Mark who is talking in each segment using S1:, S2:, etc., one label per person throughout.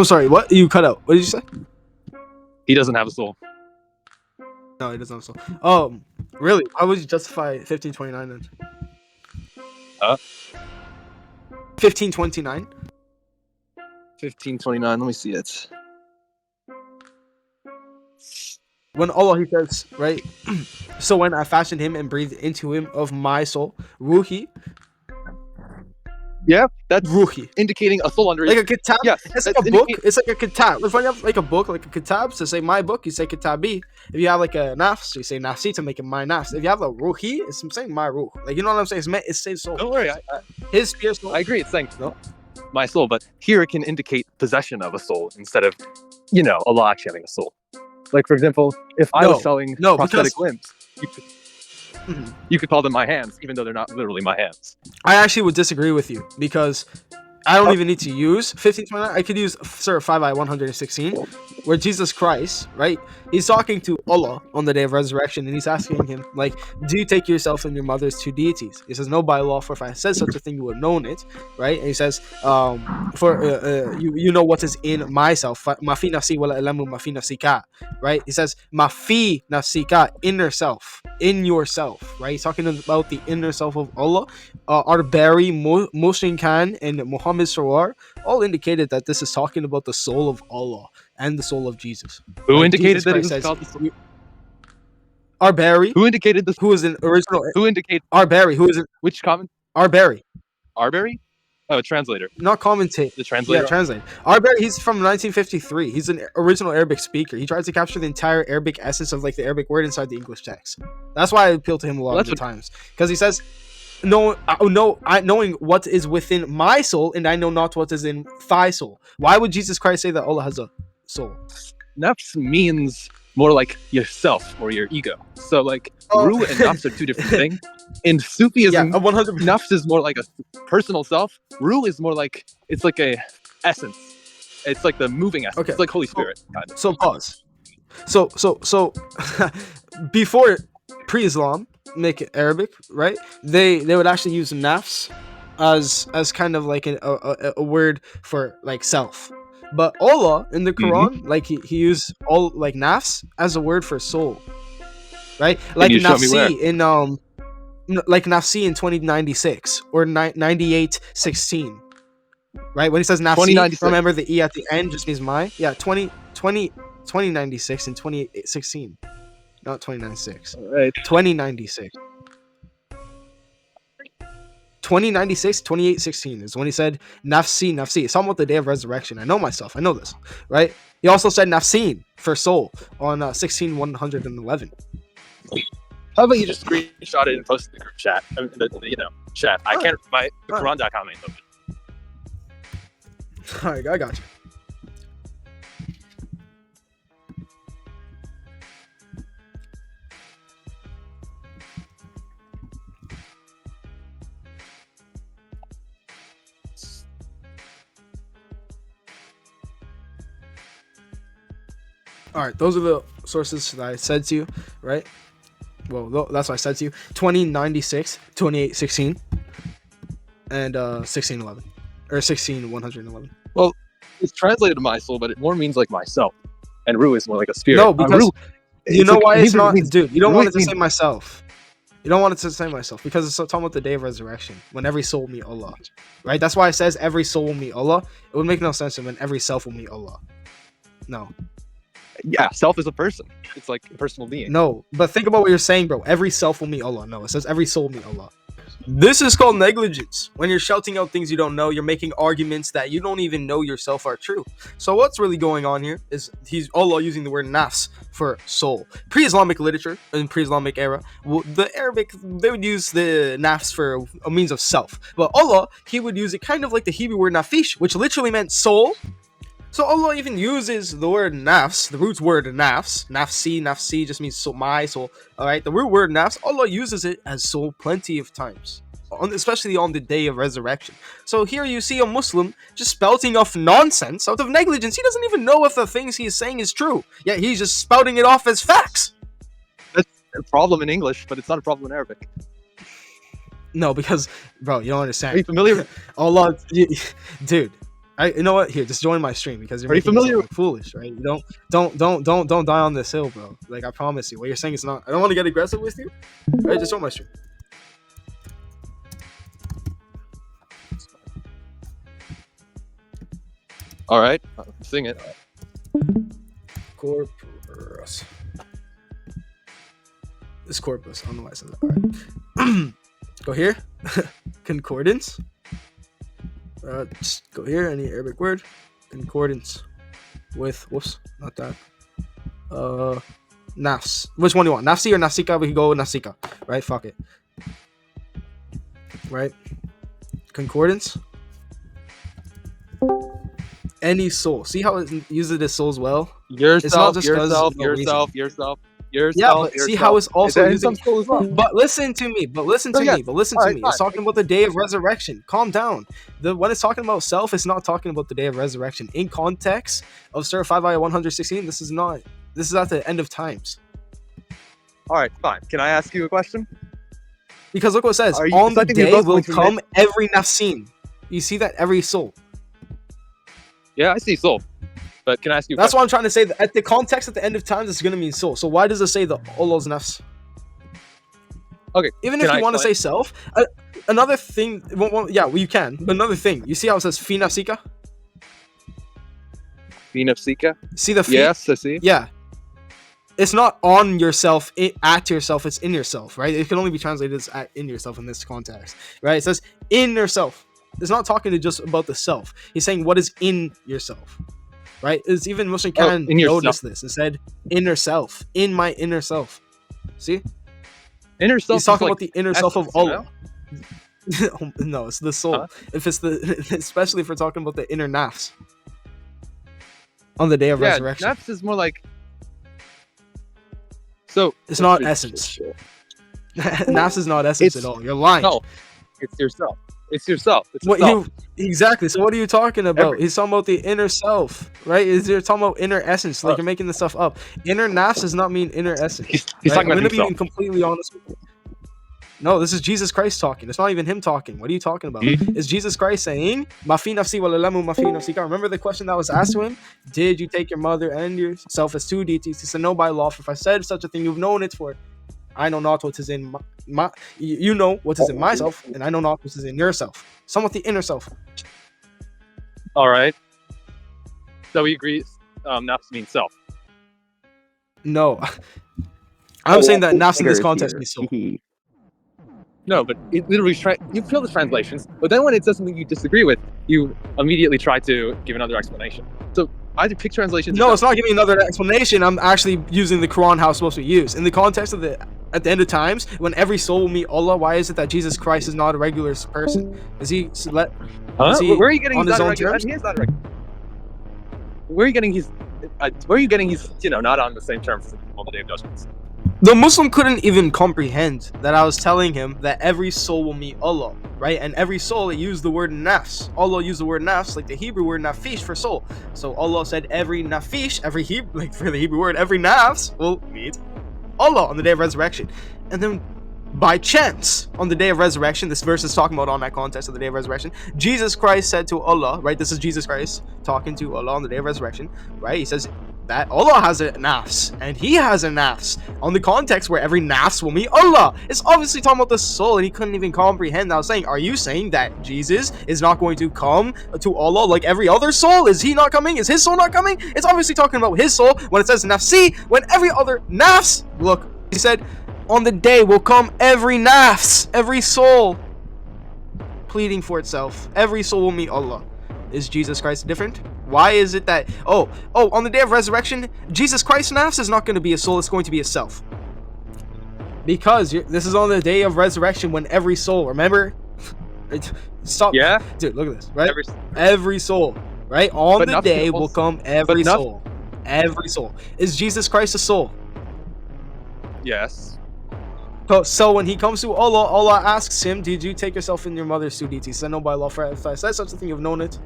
S1: I'm sorry, what? You cut out. What did you say?
S2: He doesn't have a soul.
S1: No, he doesn't have a soul. Oh, really? How would you justify 1529 then? 1529?
S2: 1529. Let me see it.
S1: When Allah, he says, right? So when I fashioned him and breathed into him of my soul, Ruhi.
S2: Yeah, that's
S1: Ruhi.
S2: indicating a soul under
S1: Like a kitab.
S2: Yes,
S1: It's like a book. It's like a kitab. If you have like a book, like a kitab, to say my book, you say kitabi. If you have like a nafs, you say nafsi to make it my nafs. If you have a ruhi, it's saying my ruh. Like, you know what I'm saying? It's saying soul.
S2: Don't worry,
S1: His spirit soul.
S2: I agree. It's saying my soul, but here it can indicate possession of a soul instead of, Allah actually having a soul. Like, for example, if I was selling prosthetic limbs, you could call them my hands, even though they're not literally my hands.
S1: I actually would disagree with you because I don't even need to use 1529. I could use Surah 5 116, where Jesus Christ, right? He's talking to Allah on the day of resurrection, and he's asking him, like, do you take yourself and your mother's two deities? He says, no, by law, for if I said such a thing, you would have known it, right? And he says, you know what is in myself, ma fi nafsi wala ilamu ma fi nafsika, right? He says, ma fi nafsika, inner self, in yourself, right? He's talking about the inner self of Allah. Arbari, Moshin Khan, and Muhammad Sarar all indicated that this is talking about the soul of Allah and the soul of Jesus.
S2: Who indicated that it was called the soul?
S1: Arbari.
S2: Who indicated this?
S1: Who is an original?
S2: Who indicated
S1: Arbari? Who is it?
S2: Which comment?
S1: Arbari.
S2: Arbari? Oh, a translator.
S1: Not commentate.
S2: The translator?
S1: Yeah, translator. Arbari, he's from 1953. He's an original Arabic speaker. He tries to capture the entire Arabic essence of like the Arabic word inside the English text. That's why I appeal to him a lot of the times. Because he says, knowing what is within my soul, and I know not what is in thy soul. Why would Jesus Christ say that Allah has a soul?
S2: Nafs means more like yourself or your ego. So like ruh and nafs are two different things. In Sufism,
S1: 100%.
S2: Nafs is more like a personal self. Ruh is more like, it's like a essence. It's like the moving essence.
S1: Okay.
S2: It's like Holy Spirit. Kind of.
S1: So pause. So before pre-Islam, make it Arabic, right? They would actually use nafs as kind of like a word for like self. But Allah in the Quran, like he used all like nafs as a word for soul, right? Like nafsi in like nafsi in 2096 or 9816, right? When he says nafsi, remember the e at the end just means my. Yeah, 2096 and 2016, not 2096.
S2: All right.
S1: 2096. 2096, 2816 is when he said nafsi, nafsi. It's talking about the day of resurrection. I know myself. I know this, right? He also said nafsin for soul on 16111.
S2: How about you just screenshot it and post it in the group chat? I mean, chat. I can't. The Quran.com ain't open.
S1: All right, I got you. All right, those are the sources that I said to you, right? Well, that's what I said to you. 2096, 2816, and 1611, or 16111.
S2: Well, it's translated to my soul, but it more means like myself, and ruh is more like a spirit.
S1: No, because you know why it's not, dude. You don't want it to say myself. You don't want it to say myself because it's talking about the day of resurrection when every soul will meet Allah, right? That's why it says every soul will meet Allah. It would make no sense when every self will meet Allah. No.
S2: Yeah, self is a person. It's like a personal being.
S1: No, but think about what you're saying, bro. Every self will meet Allah. No, it says every soul will meet Allah. This is called negligence. When you're shouting out things you don't know, you're making arguments that you don't even know yourself are true. So what's really going on here is Allah using the word nafs for soul. Pre-Islamic literature, in pre-Islamic era, the Arabic, they would use the nafs for a means of self. But Allah, he would use it kind of like the Hebrew word nafish, which literally meant soul. So Allah even uses the word nafs, the root word nafs. Nafsi just means soul, my soul. All right, the root word nafs, Allah uses it as soul plenty of times, especially on the day of resurrection. So here you see a Muslim just spouting off nonsense out of negligence. He doesn't even know if the things he's saying is true, yet he's just spouting it off as facts.
S2: That's a problem in English, but it's not a problem in Arabic.
S1: No, because, bro, you don't understand.
S2: Are you familiar with
S1: Allah, dude. You know what? Here, just join my stream because you're
S2: Are you
S1: making
S2: familiar
S1: yourself look foolish, right? You don't die on this hill, bro. Like I promise you, what you're saying is not. I don't want to get aggressive with you. All right, just join my stream.
S2: All right, sing it.
S1: Corpus. This corpus. I don't know why I said that. All right. Go here. Concordance. Just go here. Any Arabic word. Concordance with. Whoops. Not that. Nafs. Which one do you want? Nafsi or Nafsika? We can go with Nafsika. Right? Fuck it. Right? Concordance. Any soul. See how it uses this soul as well?
S2: Yourself.
S1: Yeah, but see how it's also using.
S2: Soul as well.
S1: But listen to me. It's talking about the day of resurrection. Calm down. When it's talking about self, it's not talking about the day of resurrection. In context of Surah 5 ayah 116, this is not. This is at the end of times.
S2: All right, fine. Can I ask you a question?
S1: Because look what it says. On the day will come every nafsin. You see that? Every soul.
S2: Yeah, I see soul. But can I ask you?
S1: That's what I'm trying to say. That at the context at the end of times, it's going to mean soul. So why does it say the Allah's nafs?
S2: Okay.
S1: Even if you want to say self, another thing. Yeah, well, you can. But another thing. You see how it says fi nafsika?
S2: Fi nafsika?
S1: See the fi?
S2: Yes, I see.
S1: Yeah. It's not on yourself, at yourself. It's in yourself, right? It can only be translated as at in yourself in this context, right? It says in yourself. It's not talking to just about the self. He's saying what is in yourself. Right? It's even Muslim can notice this. It said inner self. In my inner self. See?
S2: Inner self.
S1: He's talking about the inner self of Allah. No, it's the soul. If it's especially if we're talking about the inner nafs. On the day of resurrection.
S2: Nafs is more like. So
S1: it's not essence. Nafs is not essence at all. You're lying.
S2: No, it's yourself. It's yourself. It's
S1: exactly. So what are you talking about? He's talking about the inner self, right? You're talking about inner essence. Like you're making this stuff up. Inner nafs does not mean inner essence.
S2: He's talking about himself.
S1: I'm going to be completely honest with you. No, this is Jesus Christ talking. It's not even him talking. What are you talking about? It's Jesus Christ saying, "Mafi nafsi walalamu mafi nafsika." Remember the question that was asked to him? Did you take your mother and yourself as two deities? He said, "No, by law. For if I said such a thing, you've known it for. I know not what is in you know what is in myself, and I know not what is in yourself." Somewhat the inner self.
S2: All right. So we agree. Nafs means self.
S1: No, I'm saying that nafs in this context means soul.
S2: No, but it literally you feel the translations, but then when it says something you disagree with, you immediately try to give another explanation. So either pick translations.
S1: No, it's not giving another explanation. I'm actually using the Quran how it's supposed to be used. In the context of at the end of times, when every soul will meet Allah, why is it that Jesus Christ is not a regular person? Is he where
S2: are you getting on his own terms? He is not regular. Where are you getting he's not on the same terms on the day of judgment?
S1: The Muslim couldn't even comprehend that I was telling him that every soul will meet Allah, right? And every soul, it used the word nafs. Allah used the word nafs, like the Hebrew word nafish for soul. So Allah said every nafish, every Hebrew word, every nafs will meet Allah on the day of resurrection. And then by chance, on the day of resurrection, this verse is talking about on that context of the day of resurrection, Jesus Christ said to Allah, right? This is Jesus Christ talking to Allah on the day of resurrection, right? He says that Allah has a nafs and he has a nafs on the context where every nafs will meet Allah. It's obviously talking about the soul, and he couldn't even comprehend that. I was saying, are you saying that Jesus is not going to come to Allah like every other soul? Is he not coming? Is his soul not coming? It's obviously talking about his soul when it says nafsi, when every other nafs, look, he said, on the day will come every nafs, every soul pleading for itself. Every soul will meet Allah. Is Jesus Christ different? Why is it that, on the day of resurrection, Jesus Christ's nafs is not going to be a soul, it's going to be a self. Because this is on the day of resurrection when every soul, remember? Stop.
S2: Yeah?
S1: Dude, look at this, right? Every soul, right? On the day will come every soul. Every soul. Is Jesus Christ a soul?
S2: Yes.
S1: So when he comes to Allah, Allah asks him, did you take yourself in your mother's two deities? He said, no, by law, for if I said such a thing, you've known it.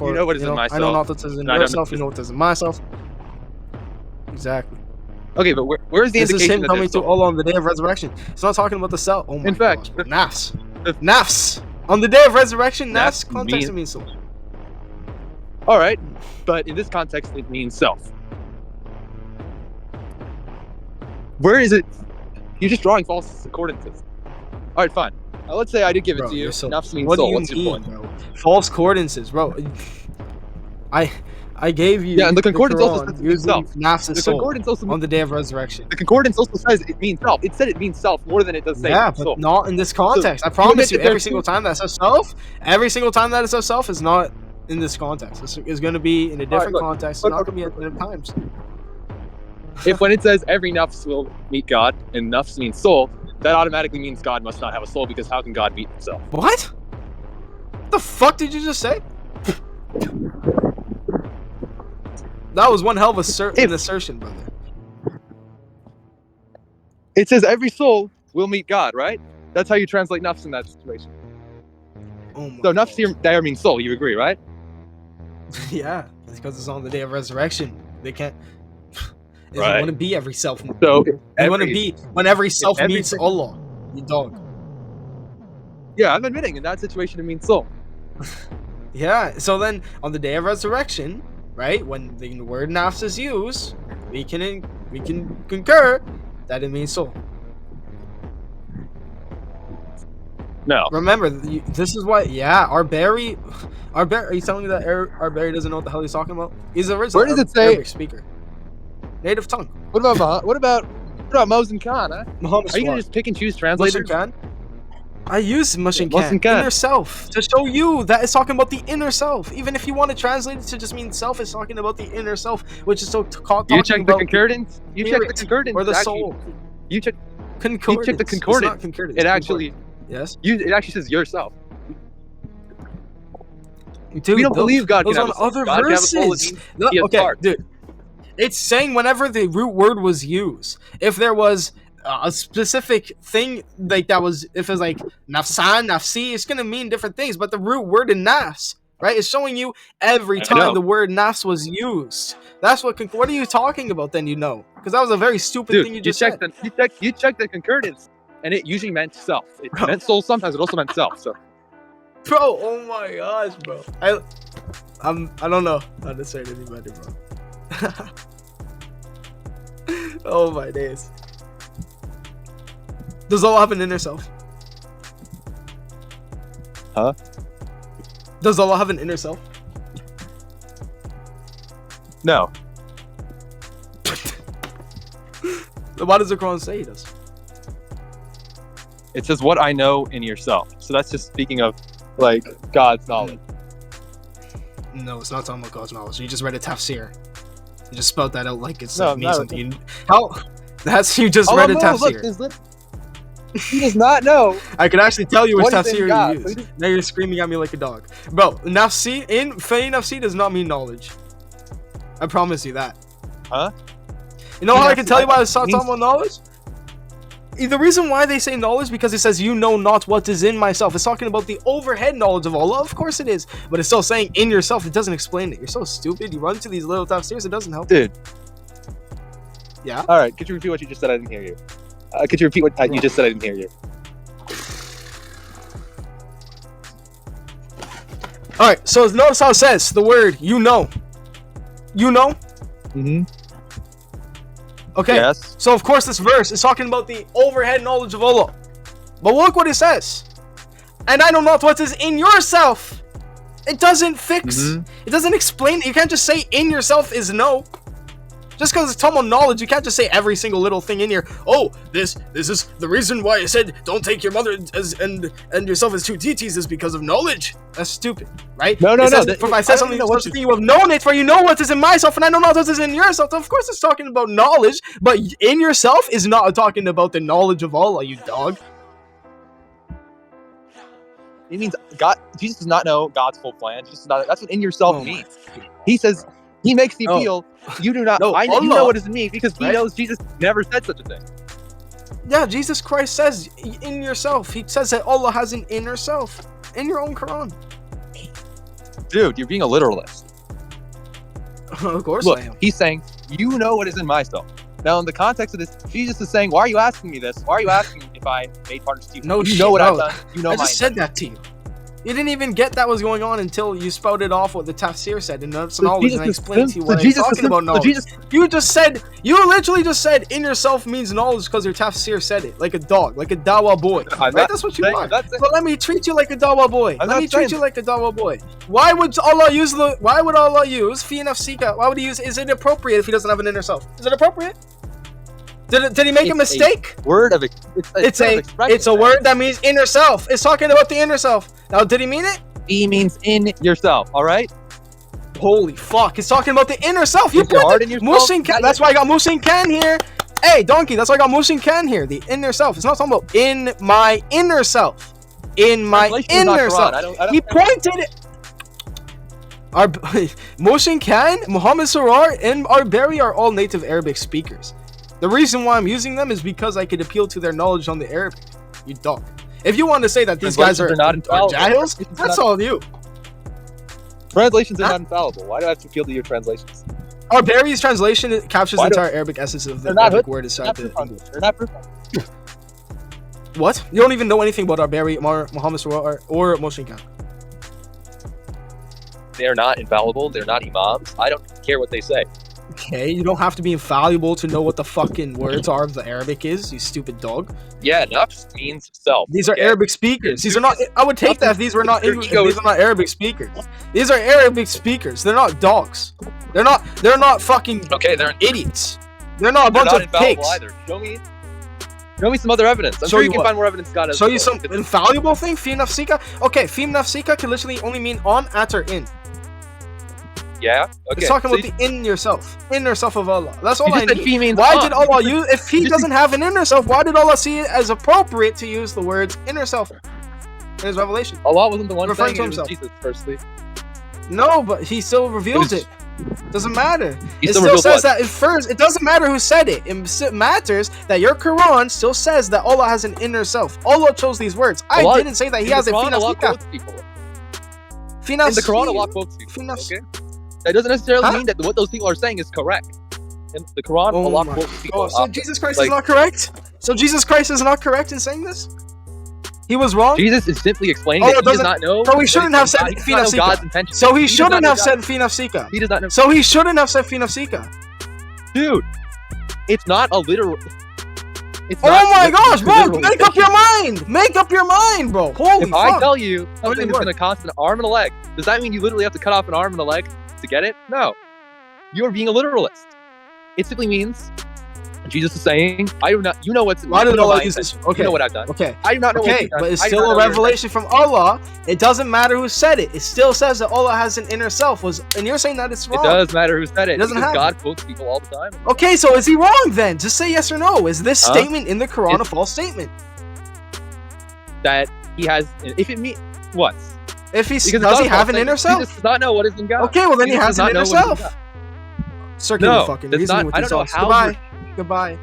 S2: You know what is in myself.
S1: I know not what is in yourself, you know what is in myself. Exactly.
S2: Okay, but where's the indication
S1: this is him coming to Allah on the day of resurrection? It's not talking about the self. Oh my God. Nafs. Nafs. On the day of resurrection, nafs context it means soul.
S2: All right, but in this context, it means self. Where is it? You're just drawing false accordances. All right, fine. Let's say I did give it to you. Nafs means soul. What's your point?
S1: Bro? False accordances, bro. I gave you.
S2: Yeah, and the concordance also says it means self.
S1: Nafs is soul on the day of resurrection.
S2: The concordance also says it means self. It said it means self more than it does say
S1: but
S2: soul.
S1: Not in this context. So, I promise you, every single time that says self, is not in this context. It's going to be in a different context. It's not going to be at different times.
S2: If when it says every nafs will meet God and nafs means soul, that automatically means God must not have a soul, because how can God meet himself?
S1: What? The fuck did you just say? That was one hell of an assertion, brother.
S2: It says every soul will meet God, right? That's how you translate nafs in that situation.
S1: Oh my
S2: so nafs here there means soul. You agree, right?
S1: Yeah, it's because it's on the day of resurrection. They can't. It
S2: Right.
S1: want to be every self.
S2: So
S1: it want to be when every self meets Allah. You dog.
S2: Yeah, I'm admitting in that situation it means soul.
S1: Yeah. So then on the day of resurrection, right, when the word nafs is used, we can concur that it means soul.
S2: No.
S1: Remember, this is why. Yeah, our Barry. Are you telling me that our Barry doesn't know what the hell he's talking about? He's a original.
S2: Where does it say?
S1: Arabic speaker. Native tongue.
S2: What about Mosin Khan? Huh? Are you gonna just pick and choose translators?
S1: Khan? I use Mushin Khan.
S2: Khan.
S1: Inner self, to show you that it's talking about the inner self. Even if you want to translate it to just mean self, it's talking about the inner self, which is so talking
S2: You check the concordance. You check the concordance
S1: or the soul.
S2: You check
S1: concordance.
S2: You check the concordance.
S1: It's not concordance.
S2: It actually
S1: yes.
S2: It actually says yourself.
S1: Dude,
S2: we don't believe God can
S1: have
S2: a soul.
S1: Other
S2: God
S1: verses. Okay, dude. It's saying whenever the root word was used, if there was a specific thing like that was, if it's like nafsan, nafsi, it's gonna mean different things. But the root word in nafs, right, is showing you every time the word nafs was used. That's what are you talking about? Then because that was a very stupid thing you just said.
S2: You check the concordance, and it usually meant self. It meant soul sometimes. It also meant self. So,
S1: bro, oh my gosh, bro, I don't know how to say it any better, bro. Oh my days. Does Allah have an inner self?
S2: Huh?
S1: Does Allah have an inner self?
S2: No.
S1: Why does the Quran say he does?
S2: It says what I know in yourself. So that's just speaking of like God's knowledge.
S1: No, it's not talking about God's knowledge. You just read a tafsir. You just spelled that out like it's
S2: means
S1: something. How? That's you just read a tafsir.
S2: Look, he does not know.
S1: I can actually tell you which tafsir you use. Now you're screaming at me like a dog, bro. Nafsi in Fey nafsi does not mean knowledge. I promise you that.
S2: Huh?
S1: You know how I can tell you why it's talking about knowledge? The reason why they say knowledge is because it says you know not what is in myself. It's talking about the overhead knowledge of Allah. Of course it is, but it's still saying in yourself. It doesn't explain it. You're so stupid. You run to these little tafsirs. It doesn't help.
S2: Dude.
S1: Yeah.
S2: All right. Could you repeat what you just said? I didn't hear you. Could you repeat what you just said? I didn't hear you.
S1: All right. So notice how it says the word you know. You know.
S2: Mm-hmm.
S1: Okay.
S2: Yes.
S1: So of course this verse is talking about the overhead knowledge of Allah. But look what it says. And I know not what is in yourself. It doesn't fix.
S2: Mm-hmm.
S1: It doesn't explain. You can't just say in yourself is no. Just because it's talking about knowledge, you can't just say every single little thing in here. Oh, this is the reason why I said don't take your mother and yourself as two deities is because of knowledge. That's stupid, right?
S2: No.
S1: If I said something you have known it, for you know what is in myself, and I know not what is in yourself. Of course, it's talking about knowledge, but in yourself is not talking about the knowledge of Allah, you dog.
S2: It means God. Jesus does not know God's full plan. Jesus does not. That's what in yourself means. He says. He makes the appeal. You do not. You know what is in me because he knows Jesus never said such a thing.
S1: Yeah, Jesus Christ says in yourself. He says that Allah has an inner self in your own Quran.
S2: Dude, you're being a literalist.
S1: Of course
S2: Look,
S1: I am.
S2: He's saying, you know what is in myself. Now, in the context of this, Jesus is saying, why are you asking me this? Why are you asking if I made partners to you?
S1: No,
S2: you know what I've done. You know
S1: I just said that to you. You didn't even get that was going on until you spouted off what the tafsir said, and that's knowledge, and I explained to you what I'm talking about knowledge. You literally just said in yourself means knowledge because your tafsir said it, like a dog, like a dawa boy. Right? That's what you are. But let me treat you like a dawa boy. Why would Allah use fi nafsika? Why would he use, is it appropriate if he doesn't have an inner self? Is it appropriate? Did he make a mistake?
S2: It's
S1: a word that means inner self. It's talking about the inner self. Now, did he mean it?
S2: He means in yourself, all right?
S1: Holy fuck, it's talking about the inner self. You put Mushin Khan. That's why I got Mushin Khan here. Hey, donkey, that's why I got Mushin Khan here. The inner self. It's not talking about in my inner self. In my inner self. He pointed it. Mushin Khan, Muhammad Sarar, and Arberi are all native Arabic speakers. The reason why I'm using them is because I could appeal to their knowledge on the Arabic. You dog. If you want to say that these guys are jahils, that's all you.
S2: Translations are not infallible. Why do I have to appeal to your translations?
S1: Arberi's translation captures the entire Arabic essence of the Arabic word inside the English.
S2: They're not proof.
S1: What? You don't even know anything about Arberi, Muhammad Sarar, or Mushin Khan.
S2: They're not infallible. They're not imams. I don't care what they say.
S1: Okay, you don't have to be infallible to know what the fucking words are of the Arabic is, you stupid dog.
S2: Yeah, nafs means self.
S1: These are Arabic speakers. These are not. I would take that if these were not English. These are not Arabic speakers. These are Arabic speakers. They're not dogs. They're not fucking.
S2: Okay, they're
S1: idiots. They're not a bunch of pigs.
S2: Either. Show me some other evidence. I'm sure you can find more evidence.
S1: Show you some infallible thing. Fi nafsika. Okay, fi nafsika can literally only mean on, at, or in.
S2: Yeah. Okay.
S1: It's talking about the inner self of Allah. That's all I need.
S2: Why
S1: did Allah use? If He doesn't have an inner self, why did Allah see it as appropriate to use the words inner self in His revelation?
S2: Allah wasn't the one
S1: referring
S2: saying
S1: to Himself.
S2: Jesus, firstly.
S1: No, but He still revealed it. Doesn't matter. It still says that at first. It doesn't matter who said it. It matters that your Quran still says that Allah has an inner self. Allah chose these words. I didn't say that He has a fi nafsika.
S2: In the Quran, Allah quotes people. Okay. That doesn't necessarily mean that what those people are saying is correct. In the Quran, Allah quotes people.
S1: So Jesus Christ is not correct? So Jesus Christ is not correct in saying this? He was wrong?
S2: Jesus is simply explaining that he does not know.
S1: So he shouldn't have said fi nafsika. So he shouldn't have said fi nafsika.
S2: He does not know.
S1: So he shouldn't have said fi nafsika.
S2: Dude, it's not a literal.
S1: Oh my gosh, bro! Make up your mind! Make up your mind, bro! Holy fuck!
S2: If I tell you something is going to cost an arm and a leg, does that mean you literally have to cut off an arm and a leg to get it? No. You're being a literalist. It simply means Jesus is saying, I do not. You know what's.
S1: Why did Allah use this? Okay.
S2: You know what I've done.
S1: Okay.
S2: I do not know.
S1: Okay, but it's still a revelation from Allah. It doesn't matter who said it. It still says that Allah has an inner self. And you're saying that it's wrong.
S2: It does matter who said it.
S1: It doesn't have.
S2: God quotes people all the time.
S1: Okay, so is He wrong then? Just say yes or no. Is this statement in the Quran a false statement?
S2: That He has. If it means what?
S1: If does He have an inner self?
S2: Jesus does not know what is in God.
S1: Okay, well then He has an inner self. Circular fucking reasoning with yourself. Goodbye.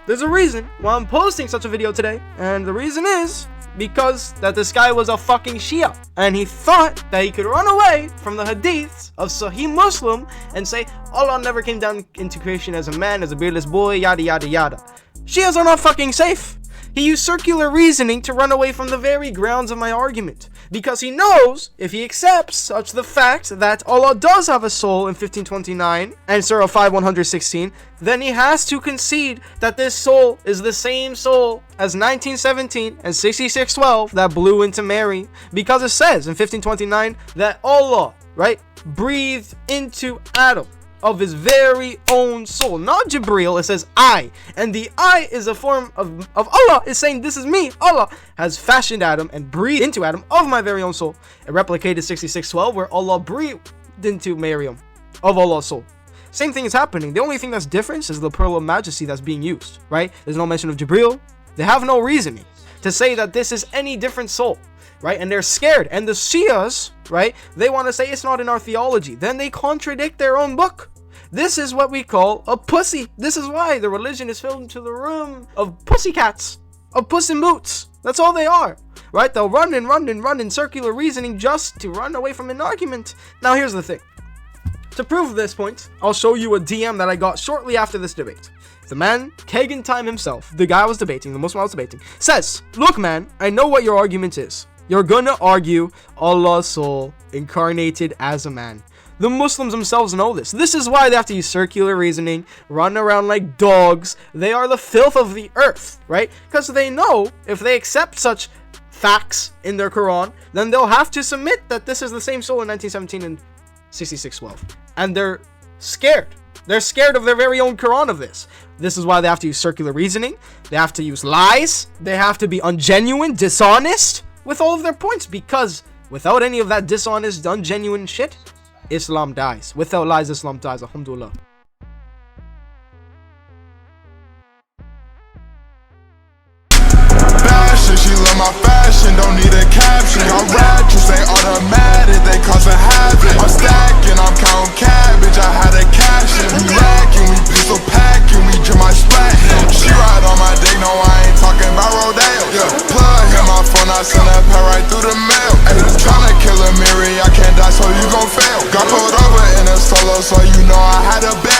S1: There's a reason why I'm posting such a video today, and the reason is because that this guy was a fucking Shia, and he thought that he could run away from the hadiths of Sahih Muslim and say Allah never came down into creation as a man, as a beardless boy, yada yada yada. Shias are not fucking safe. He used circular reasoning to run away from the very grounds of my argument, because he knows if he accepts such the fact that Allah does have a soul in 1529 and Surah 5:116, then he has to concede that this soul is the same soul as 1917 and 6612 that blew into Mary, because it says in 1529 that Allah, right, breathed into Adam of his very own soul, not Jibreel. It says I, and the I is a form of Allah. It's saying this is me. Allah has fashioned Adam and breathed into Adam of my very own soul. It replicated 6612 where Allah breathed into Maryam of Allah's soul. Same thing is happening. The only thing that's different is the pearl of majesty that's being used, right? There's no mention of Jibreel. They have no reasoning to say that this is any different soul, right? And they're scared. And the Shias, right, they want to say it's not in our theology. Then they contradict their own book. This is what we call a pussy. This is why the religion is filled into the room of pussycats, of puss in boots. That's all they are, right? They'll run in circular reasoning just to run away from an argument. Now here's the thing. To prove this point, I'll show you a DM that I got shortly after this debate. The man, Kagan Time himself, the guy I was debating, the Muslim I was debating, says, look man, I know what your argument is. You're gonna argue Allah's soul incarnated as a man. The Muslims themselves know this. This is why they have to use circular reasoning, run around like dogs. They are the filth of the earth, right? Because they know if they accept such facts in their Quran, then they'll have to submit that this is the same soul in 1917 and 6612. And they're scared. They're scared of their very own Quran of this. This is why they have to use circular reasoning. They have to use lies. They have to be ungenuine, dishonest with all of their points, because without any of that dishonest, ungenuine shit, Islam dies. Without lies, Islam dies. Alhamdulillah.
S3: Fashion, she love my fashion, don't need a caption. I'm ratchet, they automatic, they cause a habit. I'm stacking, I'm counting cabbage, I had a cash in. We lacking, we pistol packing, we dream my splat. She ride on my dick, no I ain't talking about Rodeo. Yeah, plug in my phone, I send that pair right through the mail. Ay, tryna kill a Miri, I can't die, so you gon' fail. Got pulled over in a solo, so you know I had a bail.